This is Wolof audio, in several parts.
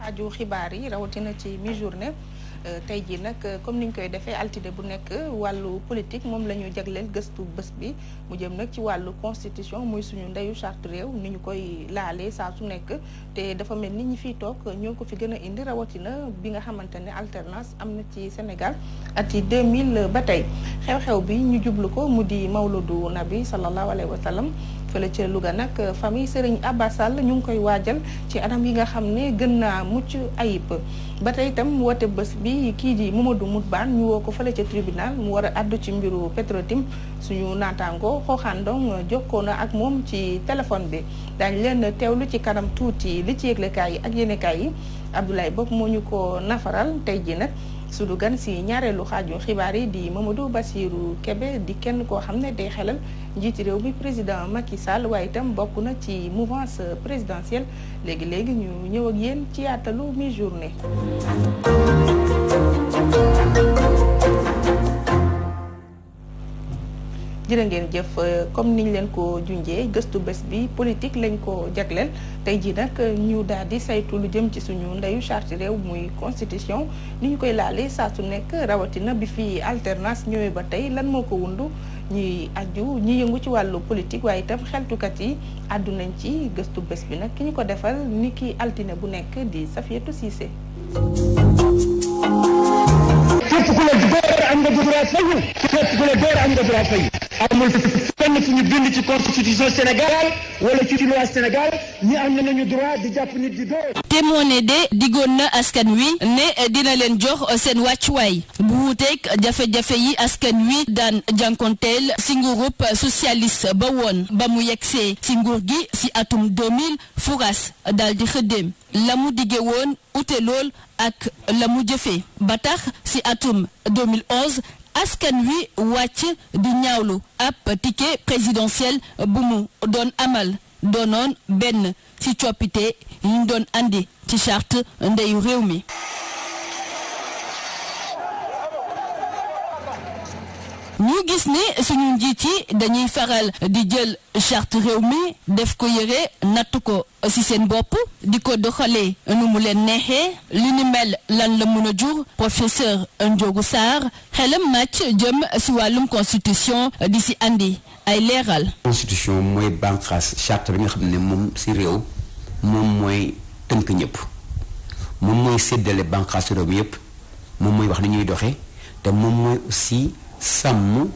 xaaju xibaar yi rawatina ci mi-journée tey jii nag comme ni ñu koy defee altine bu nekk wàllu politique moom la ñu jagleel gëstu bés bi mu jëm nag ci wàllu constitution muy suñu ndeyu charte réew ni ñu koy laalee saa su nekk te dafa mel ni ñi fiy toog ñoo ko fi gën a indi rawatina bi nga xamante ne alternance am na ci Sénégal at yi 2000 ba tey xew-xew bi ñu jublu ko mu di mawludu nabi sallallahu alayhi wa sallam fële ca Louga nag famille Serigne Abba Sall ñu ngi koy waajal ci anam yi nga xam ne gën naa mucc ayib ba tey itam woote bés bi kii di Mamadou Moutbane ñu woo ko fële ca tribunal mu war a àddu ci mbiru Petrotim suñu naataango xooxaandong jokkoo na ak moom ci téléphone bi daañu leen teewlu ci kanam tuuti li ci yëglekaay yi ak yéenekaay yi Abdoulaye Bopp moo ñu ko nafaral tey ji nag suñu gan si ñaareelu xaaju xibaar yi di Mamadou Bassirou Kébé di kenn koo xam ne day xelal njiiti réew mi président Macky Sall waaye itam bokk na ci mouvance présidentielle léegi ñu ñëw ak yéen ci yaatalu mi-journée. jërë ngeen jëf comme niñ leen ko junjee gëstu bés bi politique lañ ko jagleel tey jii nag ñu daal di saytu lu jëm ci suñu ndeyu charte réew muy constitution ni ñu koy laalee saa su nekk rawatina bi fi alternance ñëwee ba tey lan moo ko wundu ñi yëngu ci wàllu politique waaye itam xeltukat yi àddu nañ ci gëstu bés bi nag ki ñu ko defal ni ki altine bu nekk di Safiatou Cissé. képp ku la door am nga droit fayu képp ku la door am nga droit fayu amul fenn fu ñu bind ci constitution Sénégal wala ci loi Sénégal ñi am nañu droit di jàpp nit di door. Témoigné de diggoon na askan wi ne dina leen jox seen wàccuwaay bu wuuteeg jafe-jafe yi askan wi daan jànkonteel si nguurub socialiste ba woon ba mu yegsee si nguur gi si atum 2000 furas daal di xëddeem la mu digge woon ute lool ak la mu jëfee ba tax si atum 2011 askan wi wàcc di ñaawlu ab ticket présidentiel bu mu doon amal doonoon benn ci coppite yi ñu doon andi ci charte ndeyu réew mi. ñu gis ne suñu njiit yi dañuy faral di jël charte réew mi def ko yëre natt ko ci seen bopp di ko doxalee nu mu leen neexee li ni mel lan la mën a jur professeur Ndiogou Sarr xelam màcc jëm ci wàllum constitution di ci andi ay leeral. constitution mooy bànqaas charte bi nga xam ne moom ci réew moom mooy tënk ñëpp moom mooy séddale bànqaasu réew mi yëpp moom mooy wax ni ñuy doxee te moom mooy aussi sàmm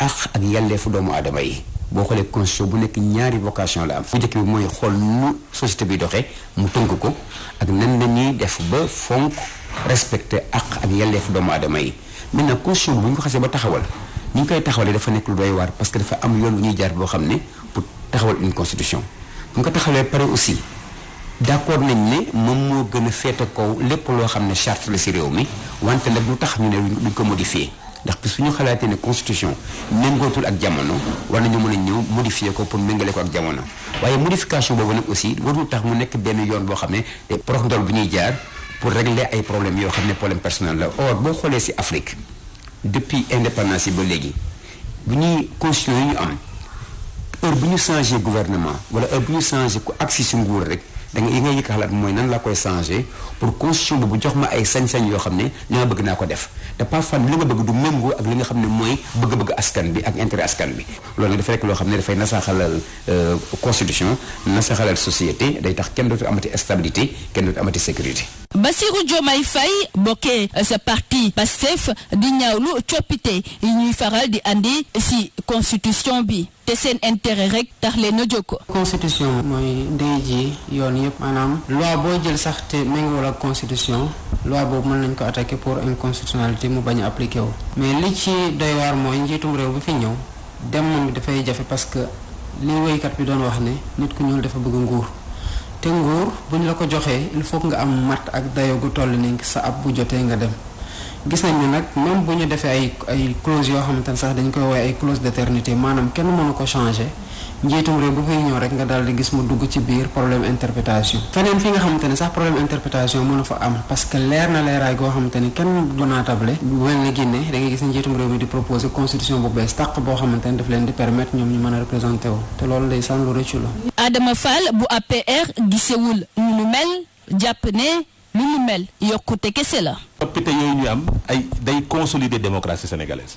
ak yelleefu doomu aadama yi boo xoolee constitution bu nekk ñaari vocation la am bu njëkk bi mooy xool nu société bi doxee mu tënk ko ak nan la ñuy def ba fonk respecté ak yelleefu doomu aadama yi maintenant constitution bu ñu ko xasee ba taxawal ni ñu koy taxawalee dafa nekk lu doy waar parce que dafa am yoon bu ñuy jaar boo xam ne pour taxawal une constitution bu ñu ko taxawalee pare aussi d'accord nañ ne moom moo gën a féete kaw lépp loo xam ne charte la ci réew mi wante nag lu tax ñu ne duñ ko modifier ndax bis fu ñu xalaatee ne constitution méngootul ak jamono war nañu mën a ñëw modifier ko pour méngale ko ak jamono waaye modification boobu nag aussi warul tax mu nekk benn yoon boo xam ne te prox ndol bu ñuy jaar pour régler ay problèmes yoo xam ne problème personnel la or boo xoolee ci Afrique depuis indépendance yi ba léegi bu ñuy constitution yi ñu am heure bu ñu changé gouvernement wala heure bu ñu changé ku agsi ci nguur rek da nga yi nga yëkk xalaat mooy nan laa koy changé pour constitution boobu jox ma ay sañ-sañ yoo xam ne li nga bëgg naa ko def te parfois li nga bëgg du méngoo ak li nga xam ne mooy bëgg-bëgg askan bi ak intérêt askan bi loolu nag dafa rekk loo xam ne dafay nasaxalal constitution nasaxalal société day tax kenn dootu amati stabilité kenn dootu amati sécurité. Bassirou Diomaye Faye bokkee sa parti Pastef di ñaawlu coppite yi ñuy faral di andi ci constitution bi te seen intérêt rek tax leen a jóg. constitution mooy ndey ji yoon yëpp maanaam loi boo jël sax te méngóol ak constitution loi boobu mën nañ ko attaquer pour inconstitutionnalité mu bañ a appliqué wu. mais li ci doy waar mooy njiitum réew bi fi ñëw dem bi dafay jafe parce que li woykat bi doon wax ne nit ku ñuul dafa bëgg nguur. te nguur bu ñu la ko joxee il faut nga am mat ak dayo gu toll ni sa ab bu jotee nga dem gis nañ ne nag même bu ñu defee ay clause yoo xamante ne sax dañ koy woowee ay clause d'éternité maanaam kenn mënu ko changer njiitum réew bu fay ñëw rek nga daal di gis mu dugg ci biir problème interprétation feneen fi nga xamante ne sax problème interprétation mënu fa am parce que leer na leeraay goo xamante ni kenn du naatable bu mel ni Guinée da ngay gis njiitum réew mi di proposer constitution bu bees tàq boo xamante ne daf leen di permettre ñoom ñu mën a représenter wu te loolu day sànn lu rëccu la. Adama Fall bu APR gisewul ñu nu mel jàpp ne lu ñu mel yokkute kese la. coppite yooyu ñu am ay day consolider démocratie sénégalaise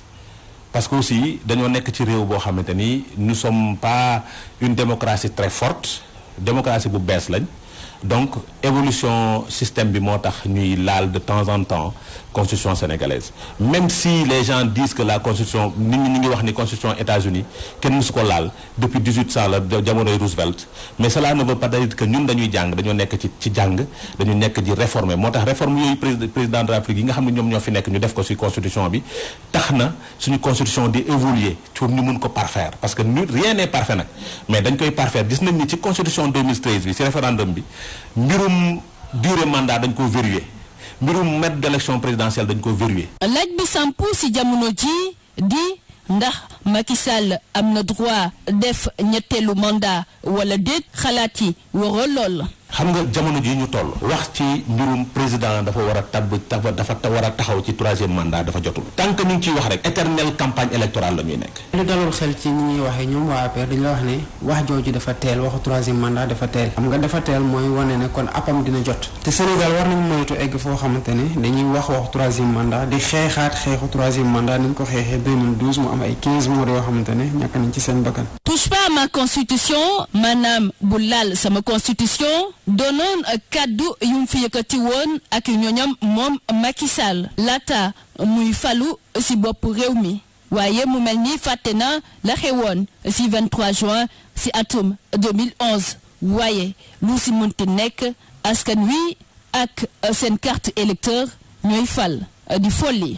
parce que aussi dañoo nekk ci réew boo xamante ni nous sommes pas une démocratie très forte démocratie bu bees lañ donc évolution système bi moo tax ñuy laal de temps en temps constitution sénégalaise même si les gens disent que la constitution nit ñi ñu ngi wax ni constitution États-Unis kenn mësu ko laal depuis 1800 la jamonoy Roosevelt mais cela ne veut pas dire que ñun dañuy jàng dañoo nekk ci jàng dañu nekk di réformer moo tax réforme yooyu président de la République yi nga xam ne ñoom ñoo fi nekk ñu def ko ci constitution bi tax na suñu constitution di évoluer pour ñu mun ko parfaire parce que rien n'est parfait nag mais dañ koy parfaire gis nañ ni ci constitution 2013 bi ci référendum bi mbirum durée mandat dañ ko verrouiller mbirum mètre d'élection présidentielle dañ ko verrouiller. laaj bi sampu ci jamono ji di ndax Macky Sall am na droit def ñetteelu mandat wala déet xalaat yi waroo lool. xam nga jamono ji ñu toll wax ci mbirum président dafa war a dafa war a taxaw ci troisième mandat dafa jotul tant que ñu ngi ciy wax rek éternelle campagne électorale la ñuy nekk. lu dalul xel ci ni ñuy waxee ñoom waa APR dañu la wax ne wax jooju dafa teel waxu troisième mandat dafa teel xam nga dafa teel mooy wane ne kon appam dina jot te Sénégal war nañu moytu egg foo xamante ne dañuy waxu troisième mandat di xeexaat xeexu troisième mandat ni ñu ko xeexee 2012 mu am ay 15 mois yoo xamante ne ñàkk nañ ci seen bakkan. touche pas à ma constitution maanaam bu laal sama constitution. doonoon kaddu yu mu fi yëkkati woon ak ñoñam moom Macky Sall laata muy falu ci bopp réew mi waaye mu mel ni fàtte na la xewoon ci 23 juin ci atum 2011 waaye lu ci mënti nekk askan wi ak seen carte électeur ñooy fal di folli.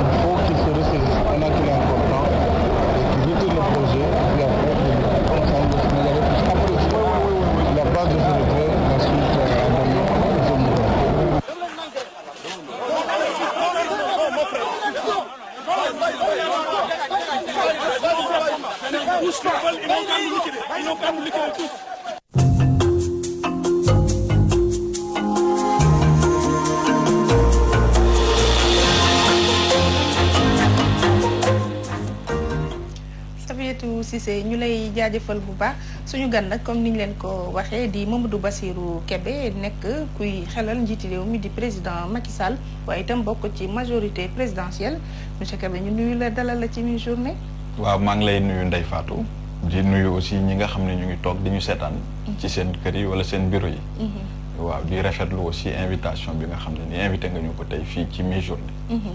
Safiatou Cissé ñu lay jaajëfal bu baax suñu gan nag comme niñ leen ko waxee di Mamadou Bassirou Kébé nekk kuy xelal njiiti réew mi di président Macky Sall waaye itam bokk ci majorité présidentielle monsieur Kébé ñu nuyu la dalal la ci mi-journée. waaw maa ngi lay nuyu Ndeye Fatou di nuyu aussi ñi nga xam ne ñu ngi toog di ñu seetaan. ci seen kër yi wala seen bureau yi. waaw di rafetlu aussi invitation bi nga xam ne ni invité nga ñu ko tey fii ci mi-journée.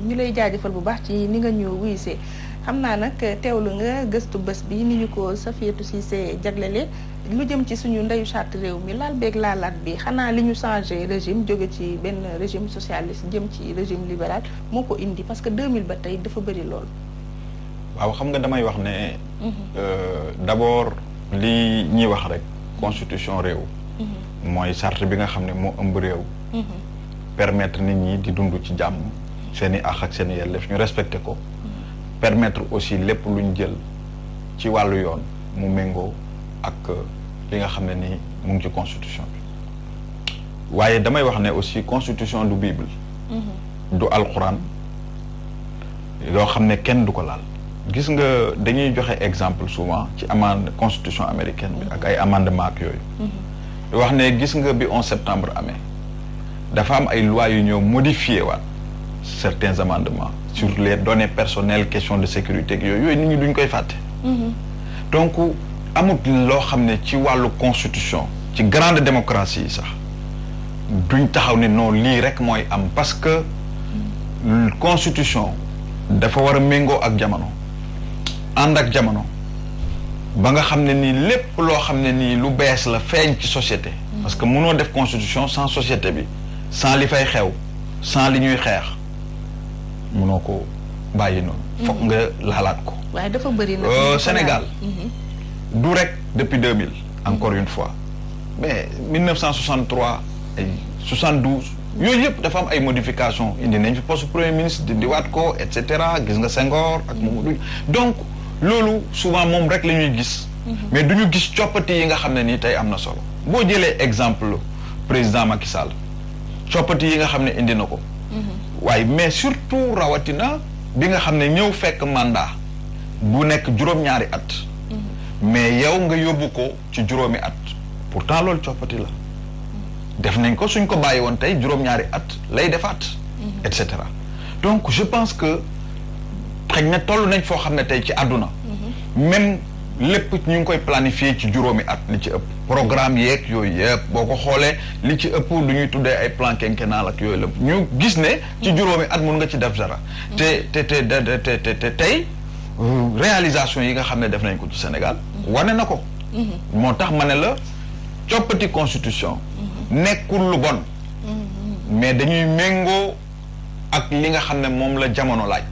ñu lay jaajëfal bu baax ci ni nga ñu wuyusee xam naa nag teewlu nga gëstu bés bi ni ñu ko Safiatou Cissé jaglele lu jëm ci suñu ndeyu charte réew mi laal beeg laalaat bi xanaa li ñu changé régime jóge ci benn régime socialiste jëm ci régime libéral moo ko indi parce que 2000 ba tey dafa bëri lool. waaw xam nga damay wax ne. d'abord li ñuy wax rek constitution réew. mooy charte bi nga xam ne moo ëmb réew. permettre nit ñi di dund ci jàmm seen i àq ak seen i yelleef ñu respecté ko. permettre aussi lépp luñ jël ci wàllu yoon mu méngoo ak li nga xam ne ni mu ngi ci constitution bi waaye damay wax ne aussi constitution du bible. du alxuraan loo xam ne kenn du ko laal. gis nga dañuy joxe exemple souvent ci amende constitution américaine bi ak ay amendement ak yooyu. wax ne gis nga bi 11 septembre amee dafa am ay lois yu ñëw modifié waat certains amendements sur les données personnelles question de sécurité ak yooyu nit ñi duñ koy fàtte. donc amut loo xam ne ci wàllu constitution ci grande démocratie yi sax duñ taxaw ne non lii rek mooy am parce que constitution dafa war a méngoo ak jamono ànd ak jamono ba nga xam ne nii lépp loo xam ne nii lu bees la feeñ ci société. parce que mënoo def constitution sans société bi sans li fay xew sans li ñuy xeex mënoo ko bàyyi noonu. foog nga laalaat ko. waaye dafa bëri nag. Sénégal. du rek depuis 2000. encore une fois mais 1963 ay 72 yooyu yëpp dafa am ay modifications indi nañ fi poste premier ministre di waat ko et cetera gis nga Senghor ak Mamadou donc loolu souvent moom rek la ñuy gis. mais du ñu gis coppati yi nga xam ne nii tey am na solo boo jëlee exemple président Macky Sall coppati yi nga xam ne indi na ko. waaye mais surtout rawatina bi nga xam ne ñëw fekk mandat bu nekk juróom-ñaari at. mais yow nga yóbbu ko ci juróomi at pourtant loolu coppati la def nañ ko suñ ko bàyyi woon tey juróom-ñaari at lay defaat et cetera donc je pense que xëy na toll nañ foo xam ne tey ci àdduna même lépp ñu ngi koy planifier ci juróomi at li ci ëpp programme yeeg yooyu yëpp boo ko xoolee li ci ëpp lu ñuy tuddee ay plan quinquennal ak yooyu lépp ñu gis ne ci juróomi at mun nga ci def dara te tey réalisation yi nga xam ne def nañ ko ci Sénégal wane na ko moo tax ma ne la coppati constitution nekkul lu bon mais dañuy méngoo ak li nga xam ne moom la jamono laaj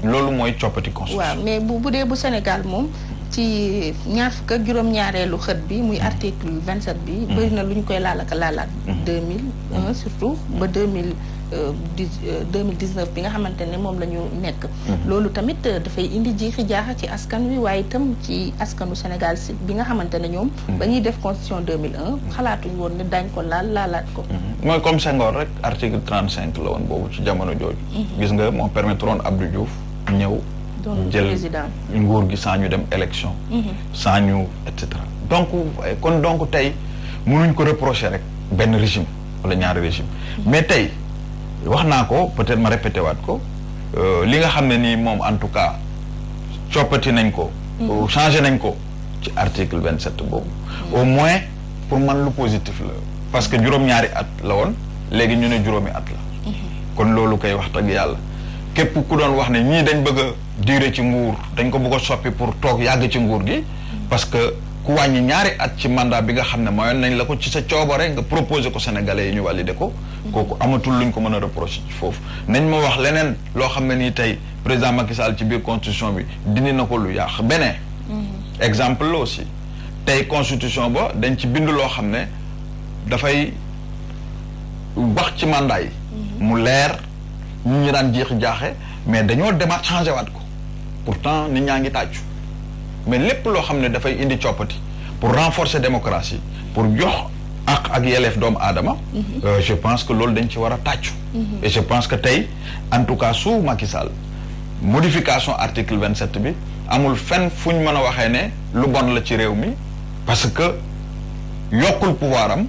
loolu mooy coppati constitution waaw mais bu dee bu Sénégal moom ci ñaar fukk ak juróom-ñaareelu xët bi muy article 27 bi bëri na lu ñu koy laalaka laalaat 2001 surtout ba 2019 bi nga xamante ne moom la ñu nekk loolu tamit dafay indi jiixi jaaxa ci askan wi waaye itam ci askanu Sénégal si bi nga xamante ne ñoom ba ñuy def constitution 2001 xalaatuñ woon ne daañ ko laalaat ko mooy comme Senghor rek article 35 la woon boobu ci jamono jooju gis nga moo permettre woon Abdou Diouf ñëw jël nguur gi sans ñu dem élection sans ñu et cetera donc tey mënuñ ko reprocher rek benn régime wala ñaari régime mais tey wax naa ko peut-être ma répété waat ko li nga xam ne nii moom en tout cas coppati nañ ko changé nañ ko ci article 27 boobu au moins pour man lu positif la parce que juróom-ñaari at la woon léegi ñu ne juróomi at la kon loolu koy wax dëgg yàlla képp ku doon wax ne ñii dañ bëgg a durer ci nguur dañ ko bëgg a soppi pour toog yàgg ci nguur gi parce que ku wàññi ñaari at ci mandat bi nga xam ne mayoon nañ la ko ci sa coobare nga proposé ko Sénégalais yi ñu validé ko kooku amatul luñ ko mën a reproché ci foofu nañ ma wax leneen loo xam ne nii tey président Macky Sall ci biir constitution bi dindi na ko lu yàq beneen exemple la aussi tey constitution ba dañ ci bind loo xam ne dafay wax ci mandat yi mu leer ñu daan jeexi jaaxe mais dañoo demaat changé waat ko pourtant nit ñaa ngi tàccu mais lépp loo xam ne dafay indi coppati pour renforcer démocratie pour jox ak yelleef doomu aadama je pense que loolu dañ ci war a tàccu et je pense que tey en tout cas sous Macky Sall modification article 27 bi amul fenn fu ñu mën a waxee ne lu bon la ci réew mi parce que yokkul pouvoir am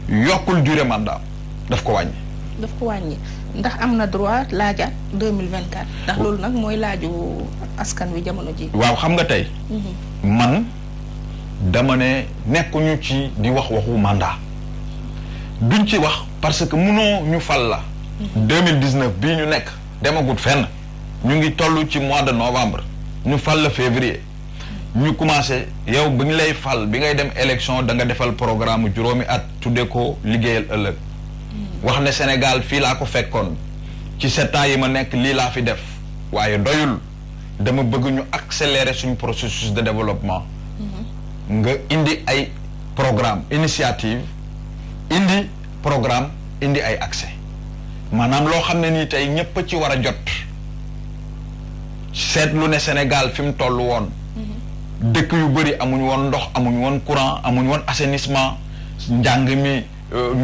yokkul durée mandat daf ko wàññi ndax am na droit laajaat 2024 ndax loolu nag mooy laaju askan wi jamono ji waaw xam nga tey man dama ne nekkuñu ci di waxu mandat duñ ci wax parce que munoo ñu fal la 2019 bii ñu nekk demagut fenn ñu ngi toll ci mois de novembre ñu fal la février ñu commencé yow bi ñu lay fal bi ngay dem élection da nga defal programme juróomi at tuddee ko liggéeyal ëllëg wax ne Sénégal fii laa ko fekkoon ci 7 ans yi ma nekk lii laa fi def waaye doyul dama bëgg ñu accélérer suñu processus de développement nga indi ay programme initiative indi programme indi ay accès maanaam loo xam ne nii tey ñëpp ci war a jot seetlu ne Sénégal fi mu toll woon dëkk yu bëri amuñu woon ndox amuñu woon courant amuñu woon assainissement njàng mi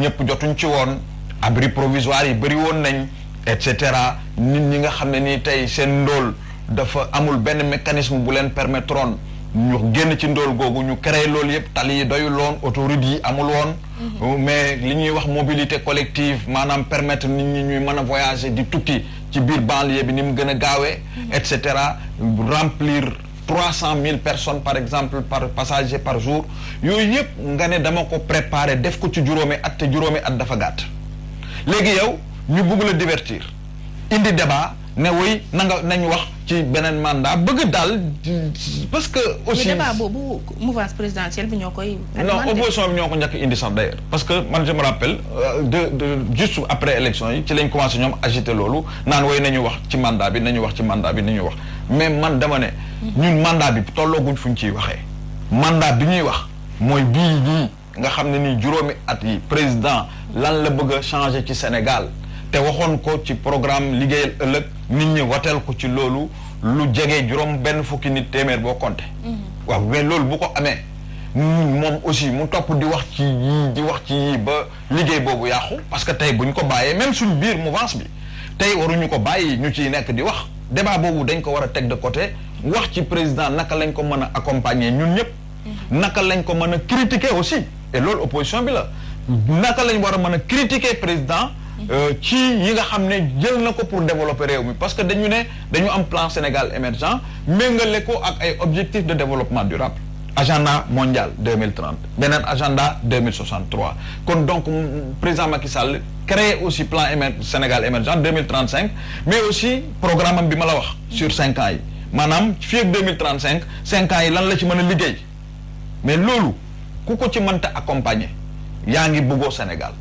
ñëpp jotuñ ci woon abri provisoire yi bëri woon nañ et cetera nit ñi nga xam ne nii tey seen ndóol dafa amul benn mécanisme bu leen permettroon ñu génn ci ndóol googu ñu créé loolu yëpp tali yi doyul woon autoroute yi amul woon mais li ñuy wax mobilité collective maanaam permettre nit ñi ñuy mën a voyager di tukki ci biir banlieue bi ni mu gën a gaawee et cetera remplir 300 000 personnes par exemple par passager par jour yooyu yëpp nga ne dama ko préparer def ko ci juróomi at te juróomi at dafa gàtt léegi yow ñu bëgg la divertir indi débat ne woy nañu wax ci beneen mandat bëgg daal parce que aussi débat boobu mouvance présidentielle bi ñoo koy non opposition bi ñoo ko njëkk indi sax d'ailleurs parce que man je me rappelle de juste après élection yi ci lañ commencé ñoom agiter loolu naan woy nañu wax ci mandat bi nañu wax mais man dama ne ñun mandat bi tollooguñ fu ñu ciy waxee mandat bi ñuy wax mooy bii nga xam ne nii juróomi at yi président lan la bëgg a changer ci Sénégal te waxoon ko ci programme liggéeyal ëllëg nit ñi wateel ko ci loolu lu jege juróom benn fukki nit téeméer boo compté waaw mais loolu bu ko amee moom aussi mu topp di wax ci yii ba liggéey boobu yàqu parce que tey buñ ko bàyyee même suñ biir mouvance bi tey waruñu ko bàyyi ñu ciy nekk di wax débat boobu dañ ko war a teg de côté wax ci président naka lañ ko mën a accompagner ñun ñëpp naka lañ ko mën a critiquer aussi et loolu opposition bi la naka lañ war a mën a critiquer président ci yi nga xam ne jël na ko pour développer réew mi parce que dañu am plan Sénégal émergent méngale ko ak ay objectifs de développement durable agenda mondial 2030 beneen agenda 2063 kon donc président Macky Sall créé aussi plan Sénégal émergent 2035 mais aussi programme am bi ma la wax sur 5 ans yi maanaam fii ak 2035 5 ans yi lan la ci mën a liggéey mais loolu ku ko ci mënta accompagner yaa ngi bëggoo Sénégal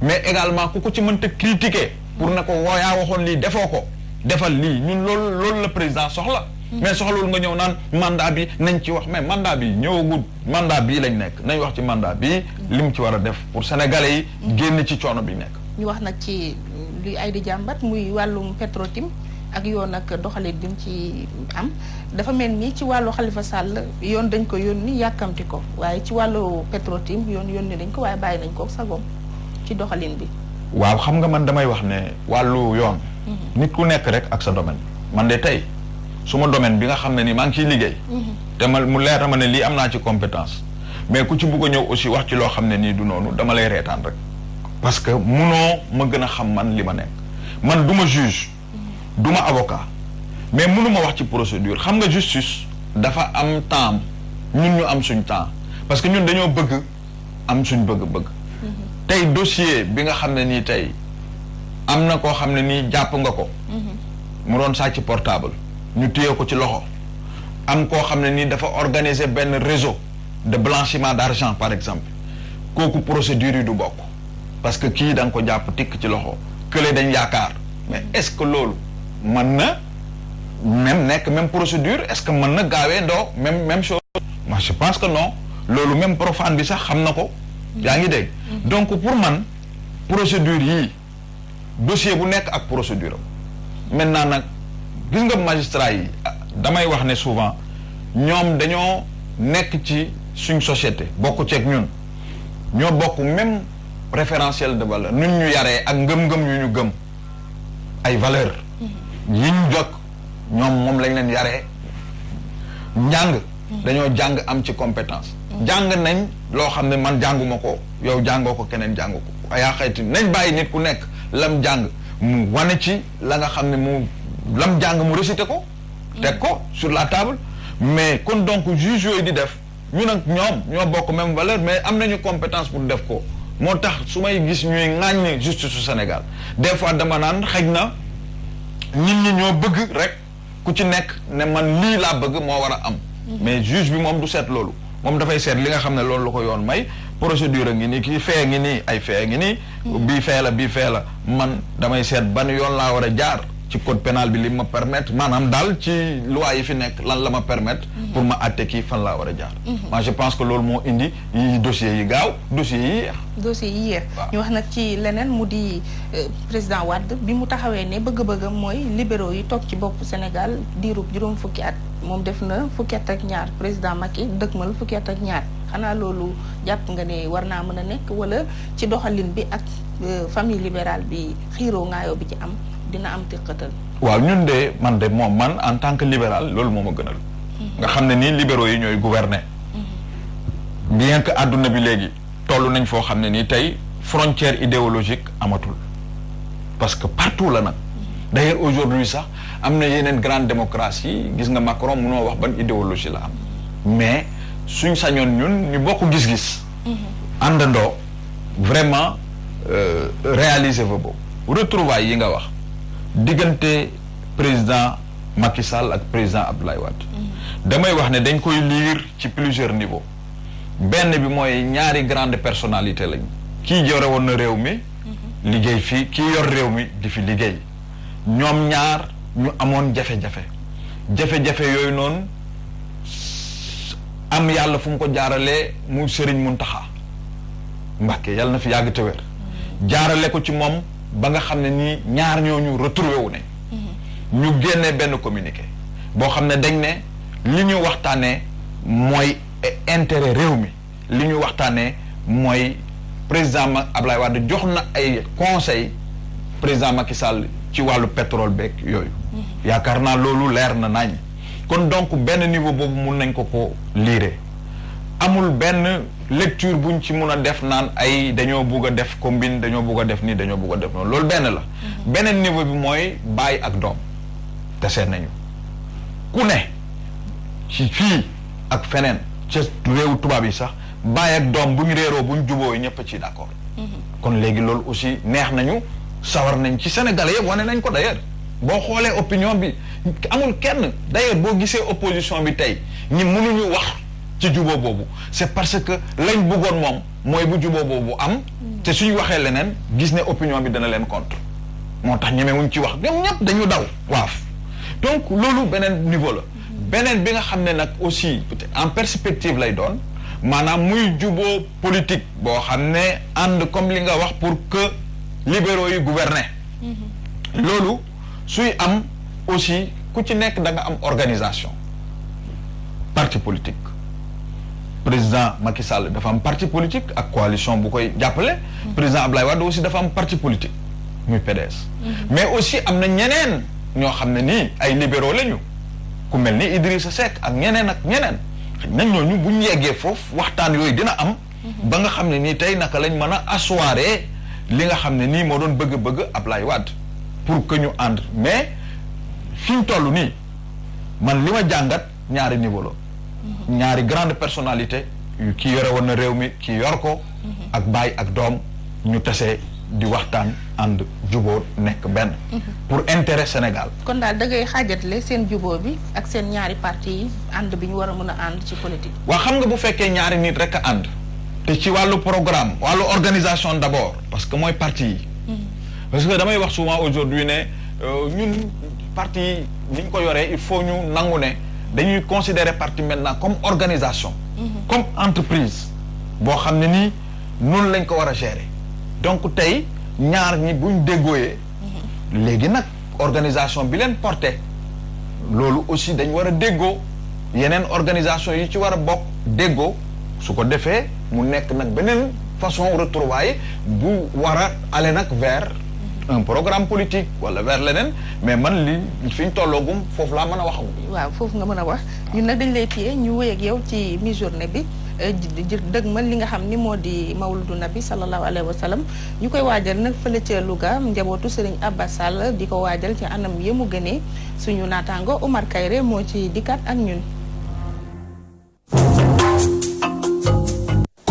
mais également ku ko ci mënta critiquer pour ne ko yaa waxoon lii defoo ko defal lii ñun loolu la président soxla mais soxlawul nga ñëw naan mandat bi nañ ci wax mais mandat bi ñëwagul mandat bii lañ nekk nañ wax ci mandat bi li mu ci war a def pour sénégalais yi génn ci coono bi nekk ñu wax nag ci luy ay di jàmbat muy wàllum Petro-Tim ak yoon ak doxalit bi mu ci am dafa mel ni ci wàllu Khalifa Sall yoon dañ ko yónni yàkkamti ko waaye ci wàllu Petro-Tim yoon yónni dañ ko waaye bàyyi nañ ko sagom ci doxalin bi waaw xam nga man damay wax ne wàllu yoon nit ku nekk rek ak sa domaine man de tey suma domaine bi nga xam ne ni maa ngi ciy liggéey te mu leer na ma ne lii am naa ci compétence mais ku ci bugg a ñëw aussi wax ci loo xam ne nii du noonu dama lay reetaan rek parce que munoo ma gën a xam man li ma nekk man du ma juge du ma avocat mais mënuma wax ci procédure xam nga justice dafa am temps ñun ñu am suñ temps parce que ñun dañoo bëgg am suñ bëgg-bëgg tey dossier bi nga xam ne nii tey am na koo xam ne nii jàpp nga ko mu doon sàcc portable ñu téye ko ci loxo am koo xam ne nii dafa organiser benn réseau de blanchiment d'argent par exemple kooku procédure yi du bokk parce que kii da nga ko jàpp tikk ci loxo kële dañ yaakaar mais est-ce que loolu mën na même procédure est-ce que mën na gaawee ndoo même chose moi je pense que non loolu même profane bi sax xam na ko yaa ngi dégg donc pour man procédure yii dossier bu nekk ak procédure am maintenant nag gis nga magistrat yi damay wax ne souvent ñoom dañoo nekk ci suñ société bokk ceeg ñun ñoo bokk même référentiel de valeur nun ñu yaree ak ngëm-ngëm yu ñu gëm ay valeur yi ñu jokk ñoom moom lañ leen yaree njàng dañoo jàng am ci compétence jàng nañ loo xam ne man jànguma ko yow jàngoo ko keneen jàng ko ayaa xayti nañ bàyyi nit ku nekk lam jàng mu wane ci la nga xam ne mu lam jàng mu récité ko teg ko sur la table mais kon donc juge yooyu di def ñu nag ñoo bokk même valeur mais am nañu compétence pour def ko moo tax su may gis ñuy ŋàññ justice su Sénégal des fois dama naan xëj na nit ñi ñoo bëgg rek ku ci nekk ne man lii laa bëgg moo war a am mais juge bi moom du seet loolu moom dafay seet li nga xam ne loolu la ko yoon may procédure a ngi nii kii fee ngi nii ay fee ngi nii bii fee la man damay seet ban yoon laa war a jaar ci code pénal bi li ma permettre maanaam daal ci loi yi fi nekk lan la ma permettre pour ma àtte kii fan laa war a jaar moi je pense que loolu moo indi yi dossiers yi gaaw dossiers yi yéex ñu wax nag ci leneen mu di président Wade bi mu taxawee ne bëgg-bëggam mooy libéraux yi toog ci bopp Sénégal diirub juróom fukki at moom def na fukki at ak ñaar président Macky dëkkmal fukki at ak ñaar xanaa loolu jàpp nga ne war naa mën a nekk wala ci doxalin bi ak famille libérale bi xiiroo ngaayoo bi ci am dina am teqatal. waaw ñun de man en tant que libéral loolu moo ma gënal. nga xam ne nii libéraux yi ñooy gouverner. bien que àdduna bi léegi toll nañ foo xam ne nii tey frontière idéologique amatul parce que partout la nag. d'ailleurs aujourd'hui sax am na yeneen grande démocratie gis nga Macron munoo wax ban idéologie la am mais suñ sañoon ñun ñu bokk gis-gis. àndandoo vraiment réaliser fa boobu retrouvailles yi nga wax. diggante président Macky Sall ak président Abdoulaye Wade damay wax ne dañ koy lire ci plusieurs niveaux benn bi mooy ñaari grande personnalité lañ kii yore woon na réew mi liggéey fii kii yor réew mi di fi liggéey ñoom ñaar ñu amoon jafe-jafe yooyu noonu am yàlla fu mu ko jaaralee mu Serigne Mountakha Mbacké yàlla na fi yàgg te wér jaarale ko ci moom ba nga xam ne nii ñaar ñooñu retrouvé wu ne ñu génnee benn communiqué boo xam ne dañ ne li ñu waxtaanee mooy intérêt réew mi li ñu waxtaanee mooy président Abdoulaye Wade jox na ay conseil président Macky Sall ci wàllu pétrole beeg yooyu yaakaar naa loolu leer na nañ kon donc benn niveau boobu mun nañ ko liire amul benn lecture buñ ci mun a def naan ay dañoo bugg a def combine dañoo bugg a def nii dañoo bugg a def noonu loolu benn la. beneen niveau bi mooy baay ak doom te seet nañu ku ne ci fii ak feneen ca réewu tubaab yi sax baay ak doom bu ñu réeroo bu ñu juboo ñëpp a ci d'accord. kon léegi loolu aussi neex nañu sawar nañ ci Sénégalais yëpp wane nañ ko d'ailleurs boo xoolee opinion bi amul kenn d'ailleurs boo gisee opposition bi tey ñi mënuñu wax ci juboo boobu c'est parce que lañ bëggoon moom mooy bu juboo boobu am te suñu waxee leneen gis ne opinion bi dana leen contre moo tax ñemewuñ ci wax ñoom ñëpp dañu daw waaf donc loolu beneen niveau la beneen bi nga xam ne nag aussi en perspective lay doon maanaam muy juboo politique boo xam ne ànd comme li nga wax pour que libéraux yi gouverner loolu suy am aussi ku ci nekk da nga am organisation parti politique président Macky Sall dafa am parti politique ak coalition bu koy jàppale président Abdoulaye Wade aussi dafa am parti politique muy PDS mais aussi am na ñeneen ñoo xam ne nii ay libéraux lañu ku mel ni Idrissa Seck ak ñeneen nañ ñooñu bu ñu yeggee foofu waxtaan yooyu dina am ba nga xam ne nii tey naka lañ mën a assoiré li nga xam ne nii moo doon bëgg-bëgg Abdoulaye Wade pour que ñu ànd mais fi ñu toll nii man li ma jàngat ñaari niveau la ñaari grande personnalité yu kii yore woon na réew mi kii yor ko ak baay ak doom ñu tasee di waxtaan ànd juboo nekk benn pour intérêt Sénégal kon daal da ngay xaajatle seen juboo bi ak seen ñaari parti yi ànd bi ñu war a mën a ànd ci politique waa xam nga bu fekkee ñaari nit rek a ànd te ci wàllu programme wàllu organisation d'abord parce que mooy parti yi parce que damay wax souvent aujourd'hui ne ñun parti yi ni ñu ko yoree il faut ñu nangu ne dañuy considérer parti maintenant comme organisation comme entreprise boo xam ne nii noonu lañ ko war a gérer donc tey ñaar ñi buñ déggooyee léegi nag organisation bi leen porté loolu aussi dañ war a déggoo yeneen organisation yi ci war a bokk déggoo su ko defee mu nekk nag beneen façon retrouvaille bu war a aller nag vers un programme politique wala vers leneen mais man li fi ñu tolloogum foofu laa mën a wax. waaw foofu nga mën a wax ñun nag dañ lay téye ñu wéy ak yow ci mi-journée bi dëgmal li nga xam ni moo di mawludu nabi sallallahu alayhi wa sallam ñu koy waajal nag fële ca Louga njabootu Serigne Abbas Sall di ko waajal ci anam yi mu gënee suñu naataango Omar Kayre moo ci dikkaat ak ñun.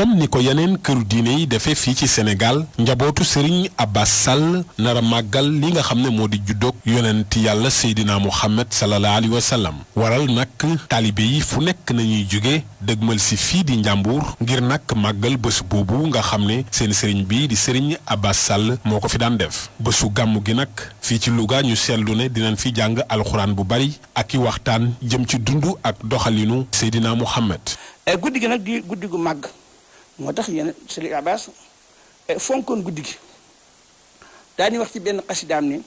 comme ni ko yeneen këru diine yi defee fii ci Sénégal njabootu Serigne Abbas Sall nar a màggal li nga xam ne moo di juddoog yonent yàlla Seydina Muhammad sallallahu alayhi wa sallam waral nag taalibe yi fu nekk nañuy jóge dëgmal si fii di Njàmbur ngir nag màggal bés boobu nga xam ne seen sëriñ bi di Serigne Abbas Sall moo ko fi daan def bésu gàmmu gi nag fii ci Louga ñu seetlu ne dinañ fi jàng alxuraan bu bari ak i waxtaan jëm ci dund ak doxalinu Seydina Muhammad. guddi gi nag di guddi gu màgg. moo tax yéen Serigne Abbas fonkoon guddi gi daani wax ci benn xasidaam ni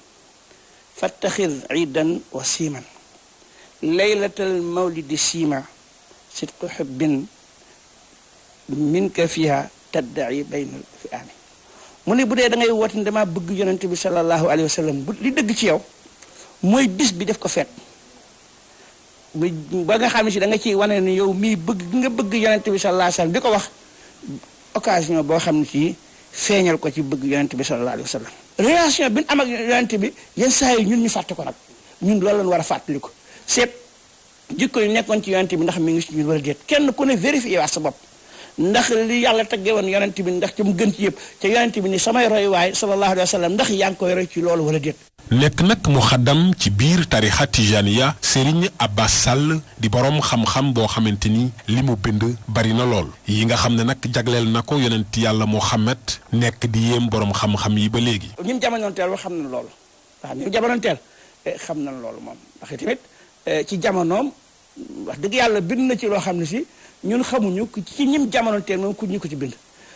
fattaxir iidan wa siiman laylatal mawlidi siima sidqu xubbin minka fiha taddaci baynal fi aami mu ne bu dee da ngay woote ne damaa bëgg yonente bi sallallahu alayhi wa sallam li dëgg ci yow mooy bis bi def ko feet ba nga xam ne si da nga ciy wane ne yow mii bëgg nga bëgg yonente bi sallallahu alayhi wa sallam di ko wax occasion boo xam ne ci feeñal ko ci bëgg yonent bi sallallahu alayhi wa sallam relation bi ñu am ak yonent bi yenn saa yi ñun ñu fàtte ko nag ñun loolu lañ war a fàttali ko seet jikko yu nekkoon ci yonent bi ndax mi ngi ci ñun war a déet kenn ku ne vérifier waat sa bopp ndax li yàlla tagge woon yonent bi ndax ci mu gën ci yëpp te yonent bi ni samay roy waay sallallahu alayhi wa sallam ndax yaa ngi koy roy ci loolu wala déet. nekk nag mu xaddam ci biir tarixa tijaniya Serigne Abbas Sall di boroom xam-xam boo xamante ni li mu bind bari na lool yi nga xam ne nag jagleel na ko yonent yàlla Muhammad nekk di yéem boroom xam-xam yi ba léegi. ñun jamonoonteel wax xam nañ loolu waaw ñun jamonoonteel xam nañ loolu moom ndax tamit ci jamonoom wax dëgg yàlla bind na ci loo xam ne si ñun xamuñu ci ñim jamonoonteel moom ku ñu ko ci bind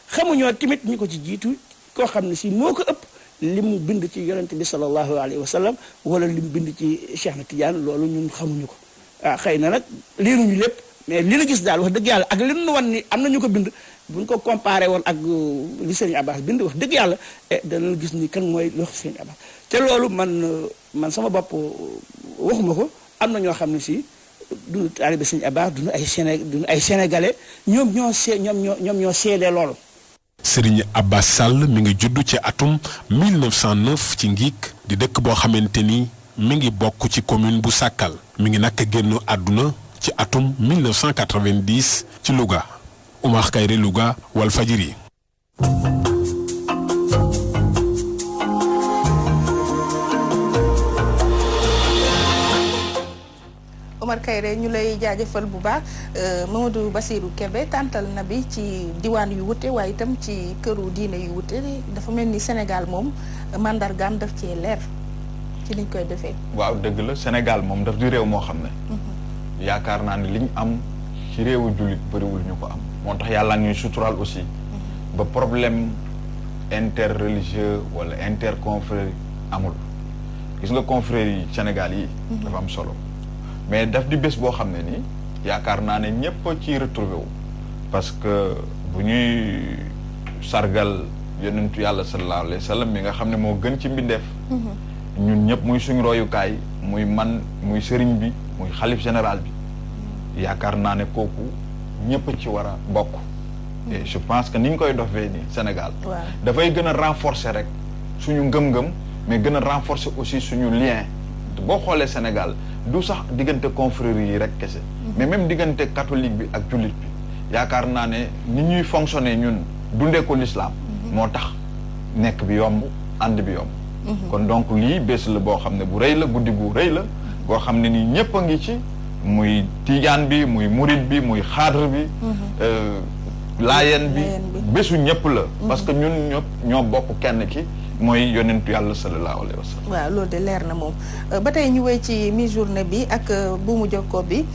xamuñoo tamit ñu ko ci jiitu koo xam ne si moo ko ëpp. li mu bind ci yonent bi sallallahu alayhi wa sallam wala li mu bind ci Cheikh na Tidiane loolu ñun xamuñu ko xëy na nag liiruñu lépp mais li la gis daal wax dëgg yàlla ak li nu wan ni am na ñu ko bind buñ ko comparé woon ak li Serigne Abbas bind wax dëgg yàlla dana gis ni kan mooy wax Serigne Abbas te loolu man sama bopp waxuma ko am na ñoo xam ne si du taalibe Sëñ Abbas duñu ay sénégalais ñoom ñoo seede loolu. Serigne Abbas Sall mi ngi juddu ci atum 1909 ci Ngiik di dëkk boo xamante ni mi ngi bokk ci commune bu Sakal mi ngi nag génn àdduna ci atum 1990 ci Louga. Oumar Kayre, Louga, Walfadjri. Oumar Kayre ñu lay jaajëfal bu baax Mamadou Bassirou Kébé tàntal na bi ci diwaan yu wute waaye itam ci këru diine yu wute dafa mel ni Sénégal moom mandargaam daf cee leer ci niñ koy defee. waaw dëgg la Sénégal moom daf di réew moo xam ne. yaakaar naa ne liñ am ci réewu jullit bëriwul ñu ko am. moo tax yàlla ñuy suturaal aussi. ba problème interreligieux wala interconfrère amul. gis nga confrères yi Sénégal yi. dafa am solo. mais daf di bés boo xam ne nii yaakaar naa ne ñëpp ci retrouvé wu parce que bu ñuy sargal yonentu yàlla sallallahu alayhi wa sallam mi nga xam ne moo gën ci mbindeef ñun ñëpp muy suñu royukaay muy man muy sëriñ bi muy xalif général bi yaakaar naa ne kooku ñëpp ci war a bokk et je pense que ni ñu koy dofee ni Sénégal dafay gën a renforcer rek suñu ngëm-ngëm mais gën a renforcer aussi suñu lien boo xoolee Sénégal du sax diggante confrérie yi rek kese mais même diggante catholique bi ak jullit bi yaakaar naa ne ni ñuy fonctionner ñun dundee ko l'islam moo tax nekk bi yomb ànd bi yomb kon donc lii bés la boo xam ne bu rëy la guddi gu rëy la boo xam ne nii ñëpp a ngi ci muy tijaan bi muy murit bi muy xaadr bi laayeen bi bésu ñëpp la parce que ñun ñëpp ñoo bokk kenn ki mooy yonentu yàlla sallallahu alayhi wa sallam. waaw loolu de leer na moom ba tey ñu wéy ci mi-journée bi ak buumu jokkoo bi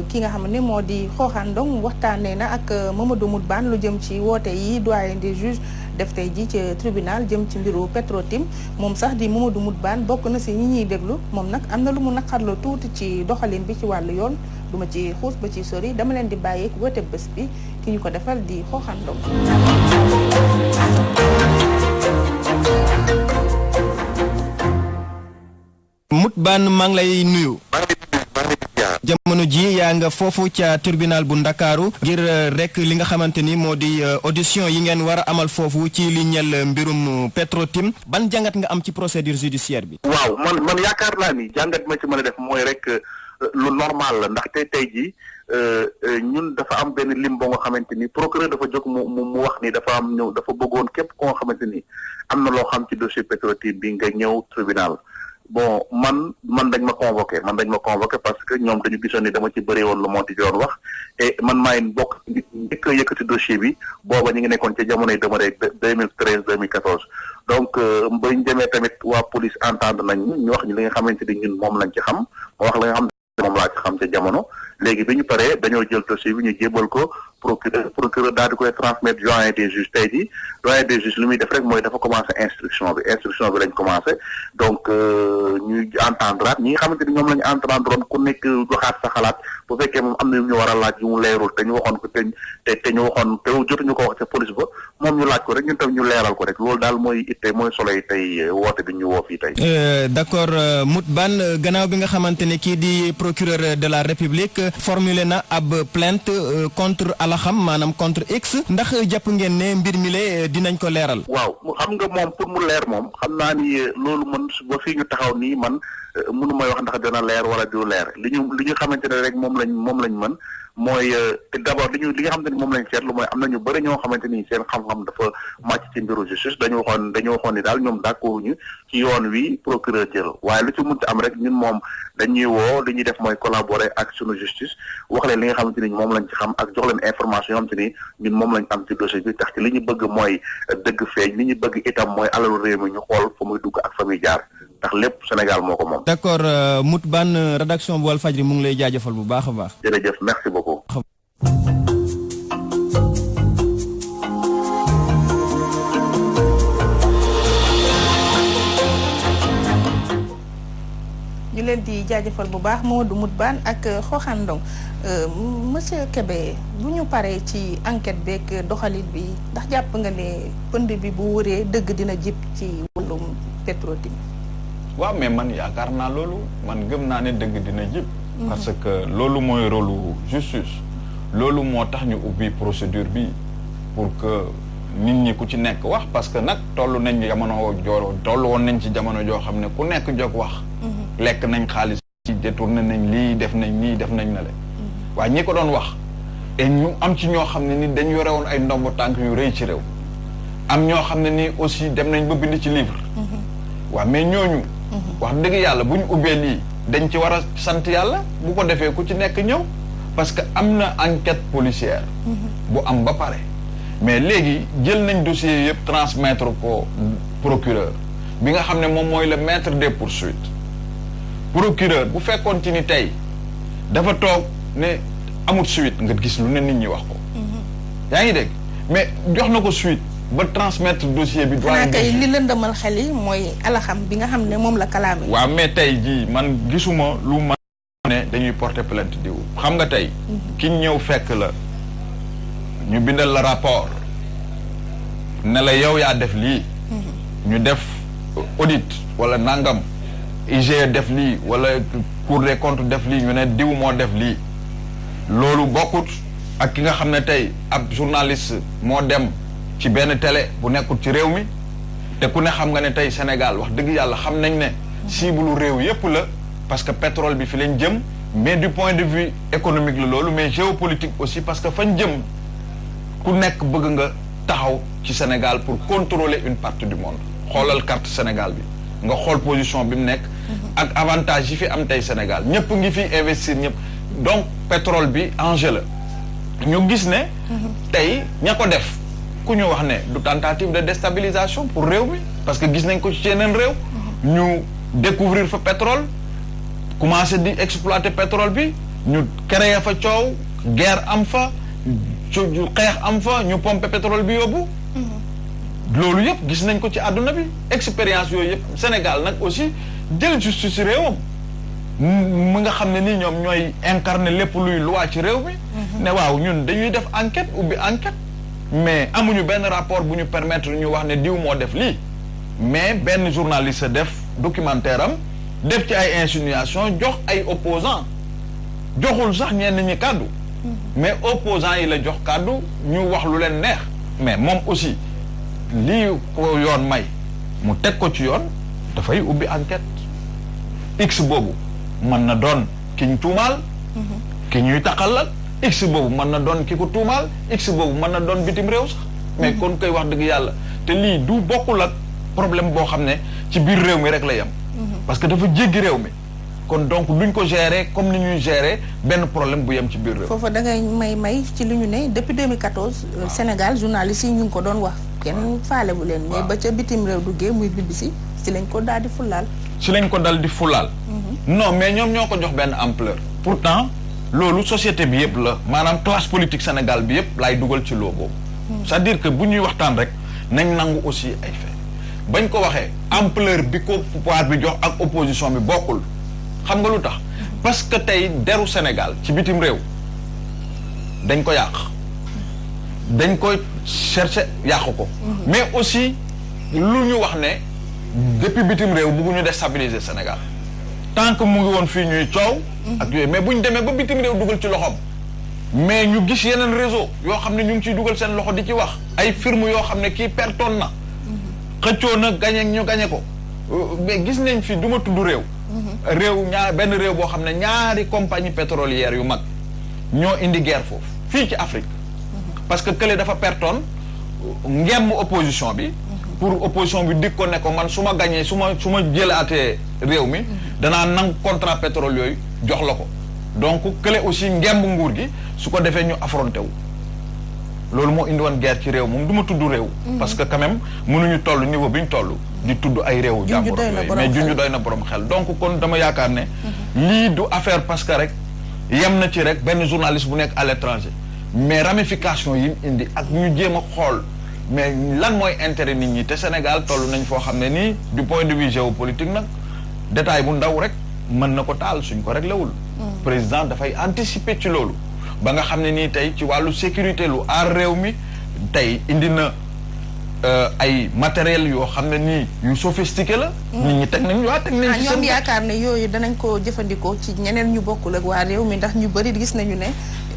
ki nga xam ne moo di Xooxaan Ndong waxtaanee na ak Mamadou Moutbane lu jëm ci woote yi doyen des juges def tey ji ci tribunal jëm ci mbiru Petro-Tim moom sax di Mamadou Moutbane bokk na si ñi ñuy déglu moom nag am na lu mu naqarloo tuuti ci doxalin bi ci wàllu yoon duma ci xuus ba ci sori dama leen di bàyyeek woote bés bi ki ñu ko defal di Xooxaan Ndong. Moutbane maa ngi lay nuyu. jamono ji yaa nga foofu ca tribunal bu Ndakaaru ngir rek li nga xamante ni moo di audition yi ngeen war a amal foofu ci li ñel mbirum Petro-Tim ban jàngat nga am ci procédure judiciaire bi. waaw man yaakaar naa ni jàngat ma ci mën a def mooy rek lu normal la ndaxte tey jii ñun dafa am benn lim boo nga xamante ni procureur dafa jóg mu wax ni dafa am ñëw dafa bëggoon képp koo nga xamante ni am na loo xam ci dossier Petro-Tim bi nga ñëw tribunal. bon man dañ ma convoqué parce que ñoom dañu gisoon ni dama ci bëri woon lu moo di doon wax et man maay bokk njëkk a yëkkati dossier bi booba ñu ngi nekkoon ca jamonoy demaree 2013 2014 donc ba ñu demee tamit waa police entendre nañ ñu wax ñu li nga xamante ni ñun moom lañ ci xam ma wax la nga xam ne moom laa ci xam ca jamono léegi bi ñu paree dañoo jël dossier bi ñu jébal ko procureur daal di koy transmettre doyen des juges tey jii doyen des juges li muy def rek mooy dafa commencé instruction bi lañ commencé donc ñuy entendre ñi nga xamante ni ñoom la ñu entendre ku nekk joxaat sa xalaat bu fekkee moom am na yu ñu war a laaj yu mu leerul te ñu waxoon ko te ñu waxoon te jotuñu ko wax ca police ba moom ñu laaj ko rek ñun tam ñu leeral ko rek loolu daal mooy itte mooy solo yi tey woote bi ñu woo fii tey. d'accord Moutbane gannaaw bi nga xamante ne kii di procureur de la République formulé na ab plainte contre Alaxam maanaam contre X ndax jàpp ngeen ne mbir mi le dinañ ko leeral. waaw xam nga moom pour mu leer moom xam naa ni loolu man ba fii ñu taxaw nii man mënu may wax ndax dina leer wala du leer li ñu xamante ne rek moom lañ mën mooy d'abord li nga xamante ni moom lañ seetlu mooy am na ñu bëri ñoo xamante ni seen xam-xam dafa màcc ci mbiru justice dañu waxoon ni daal ñoom d'accord ñu ci yoon wi procureur jël waaye lu ci mënti am rek ñun moom dañuy woo li ñuy def mooy collaborer ak sunu justice wax leen li nga xamante ni moom lañ ci xam ak jox leen information yoo xamante ni ñun moom lañ am ci dossier bi tax ci li ñu bëgg mooy dëgg feeñ li ñu bëgg itam mooy alalu réew mi ñu xool fa muy dugg ak fa muy jaar ndax lépp Sénégal moo ko moom. d'accord Moutbane rédaction bu Walfadjri mu ngi lay jaajëfal bu baax a baax. jërëjëf merci beaucoup. ñu leen di jaajëfal bu baax Mamadou Moutbane ak Xooxaan Ndong monsieur Kébé bu ñu paree ci enquête beeg doxalin bi ndax jàpp nga ne pënd bi bu wëree dëgg dina jib ci wàllum Petro-Tim. waaw mais man yaakaar naa loolu man gëm naa ne dëgg dina jib parce que loolu mooy rôle justice loolu moo tax ñu ubbi procédure bi pour que nit ñi ku ci nekk wax parce que nag toll nañ jamono toll woon nañ ci jamono joo xam ne ku nekk jóg wax lekk nañ xaalis ci détourné nañ lii def nañ nii def nañ na le waaye ñi ko doon wax et ñu am ci ñoo xam ne ni dañ yore woon ay ndombo tànk yu rëy ci réew am ñoo xam ne nii aussi dem nañ ba bind ci livre waaw mais ñooñu wax dëgg yàlla bu ñu ubbee lii dañ ci war a sant yàlla bu ko defee ku ci nekk ñëw parce que am na enquête policière bu am ba pare mais léegi jël nañ dossier yëpp transmettre ko procureur bi nga xam ne moom mooy le maître des poursuites procureur bu fekkoon ci ni tey dafa toog ne amul suite nga gis lu ne nit ñi wax ko yaa ngi dégg mais jox na ko suite ba transmettre dossier bi xanaa kay li lëndëmal xel yi mooy alaxam bi nga xam ne moom la kalaame waaw mais tey jii man gisuma lu ma ne dañuy porter plainte diw xam nga tey ki ñëw fekk la ñu bindal la rapport ne la yow yaa def lii ñu def audit wala nangam IGE def lii wala Cour des comptes def lii ñu ne diw moo def lii loolu bokkut ak ki nga xam ne tey ab journaliste moo dem ci benn télé bu nekkul ci réew mi te ku ne xam nga ne tey Sénégal wax dëgg yàlla xam nañ ne cible réew yépp la parce que pétrole bi fi lañ jëm mais du point de vue économique la loolu mais géopolitique aussi parce que fañ jëm ku nekk bëgg nga taxaw ci Sénégal pour contrôler une partie du monde xoolal carte Sénégal bi nga xool position bi mu nekk ak avantage yi fi am tey Sénégal ñëpp ngi fi investir ñëpp donc pétrole bi enjeu la ñu gis ne tey ña ko def ku ñu wax ne du tentative de déstabilisation pour réew mi parce que gis nañ ko ci yeneen réew ñu découvrir fa pétrole commencé di exploiter pétrole bi ñu créer fa coow guerre am fa xeex am fa ñu pomper pétrole bi yóbbu loolu yëpp gis nañ ko ci àdduna bi expérience yooyu yëpp Sénégal nag aussi jël justice ci réewam mu nga xam ne nii ñoom ñooy incarner lépp luy loi ci réew mi ne waaw ñun dañuy def enquête ubbi enquête mais amuñu benn rapport bu ñu permettre ñu wax ne diw moo def lii mais benn journaliste def documentaire am def ci ay insinuation jox ay opposants joxul sax ñenn ñi kàddu mais opposants yi la jox kàddu ñu wax lu leen neex mais moom aussi lii ko yoon may mu teg ko ci yoon dafay ubbi enquête x boobu mën na doon ki ñu tuumaal ki ñuy taqalal x boobu mën na doon ki ko tuumaal x boobu mën na doon bitim réew sax mais kon koy wax dëgg yàlla te lii du bokkul ak problème boo xam ne ci biir réew mi rek la yem parce que dafa jéggi réew mi kon donc duñ ko gérer comme ni ñuy gérer benn problème bu yem ci biir réew foofa da ngay may ci li ñu ne depuis 2014 Sénégal journalistes yi ñu ngi ko doon wax kenn faale bu leen mais ba ca bitim réew duggee muy BBC ci lañ ko daal di fulaal ci lañ ko dal di fulaal non mais ñoom ñoo ko jox benn ampleur pourtant loolu société bi yëpp la maanaam classe politique Sénégal bi yëpp laay dugal ci loo boobu c'est-à-dire que bu ñuy waxtaan rek nañ nangu aussi ay fait bañ ko waxee ampleur bi ko pouvoir bi jox ak opposition bi bokkul xam nga lu tax parce que tey deru Sénégal ci bitim réew dañ ko yàq dañ koy chercher yàq ko mais aussi lu ñu wax ne depuis bitim réew bëgguñu déstabiliser Sénégal tant que mu ngi woon fii ñuy coow ak yooyu mais bu ñu demee ba bitim réew dugal ci loxoom mais ñu gis yeneen réseau yoo xam ne ñu ngi ciy dugal seen loxo di ci wax ay firme yoo xam ne kii pertoon na xëccoo na gañe ñu gañe ko mais gis nañ fi du ma tudd réew benn réew boo xam ne ñaari compagnie pétrolière yu mag ñoo indi guerre foofu fii ci Afrique parce que kële dafa pertoon ngemm opposition bi pour opposition bi dik ko ne ko man su ma gañee su ma jëlaatee réew mi danaa nangu contrat pétrole yooyu jox la ko donc kële aussi ngemb nguur gi su ko defee ñu affronté wu loolu moo indi woon guerre ci réew moom du ma tudd réew parce que quand même mënuñu toll niveau bi ñu toll di tudd ay réewu jàmbur yooyu mais junju doy na borom xel donc kon dama yaakaar ne lii du affaire parce que rek yem na ci rek benn journaliste bu nekk à l'étranger mais ramification yi mu indi ak ñu jéem a xool mais lan mooy intérêt nit ñi te Sénégal toll nañ foo xam ne nii du point de vue géopolitique nag détail bu ndaw rek mën na ko taal suñ ko réglé wul président dafay anticiper ci loolu ba nga xam ne nii tey ci wàllu sécurité lu aar réew mi tey indi na ay matériel yoo xam ne nii yu sophistiqué la. nit ñi teg nañ ci ñoom yaakaar ne yooyu danañ ko jëfandikoo ci ñeneen ñu bokkul ak waa réew mi ndax ñu bëri gis nañu ne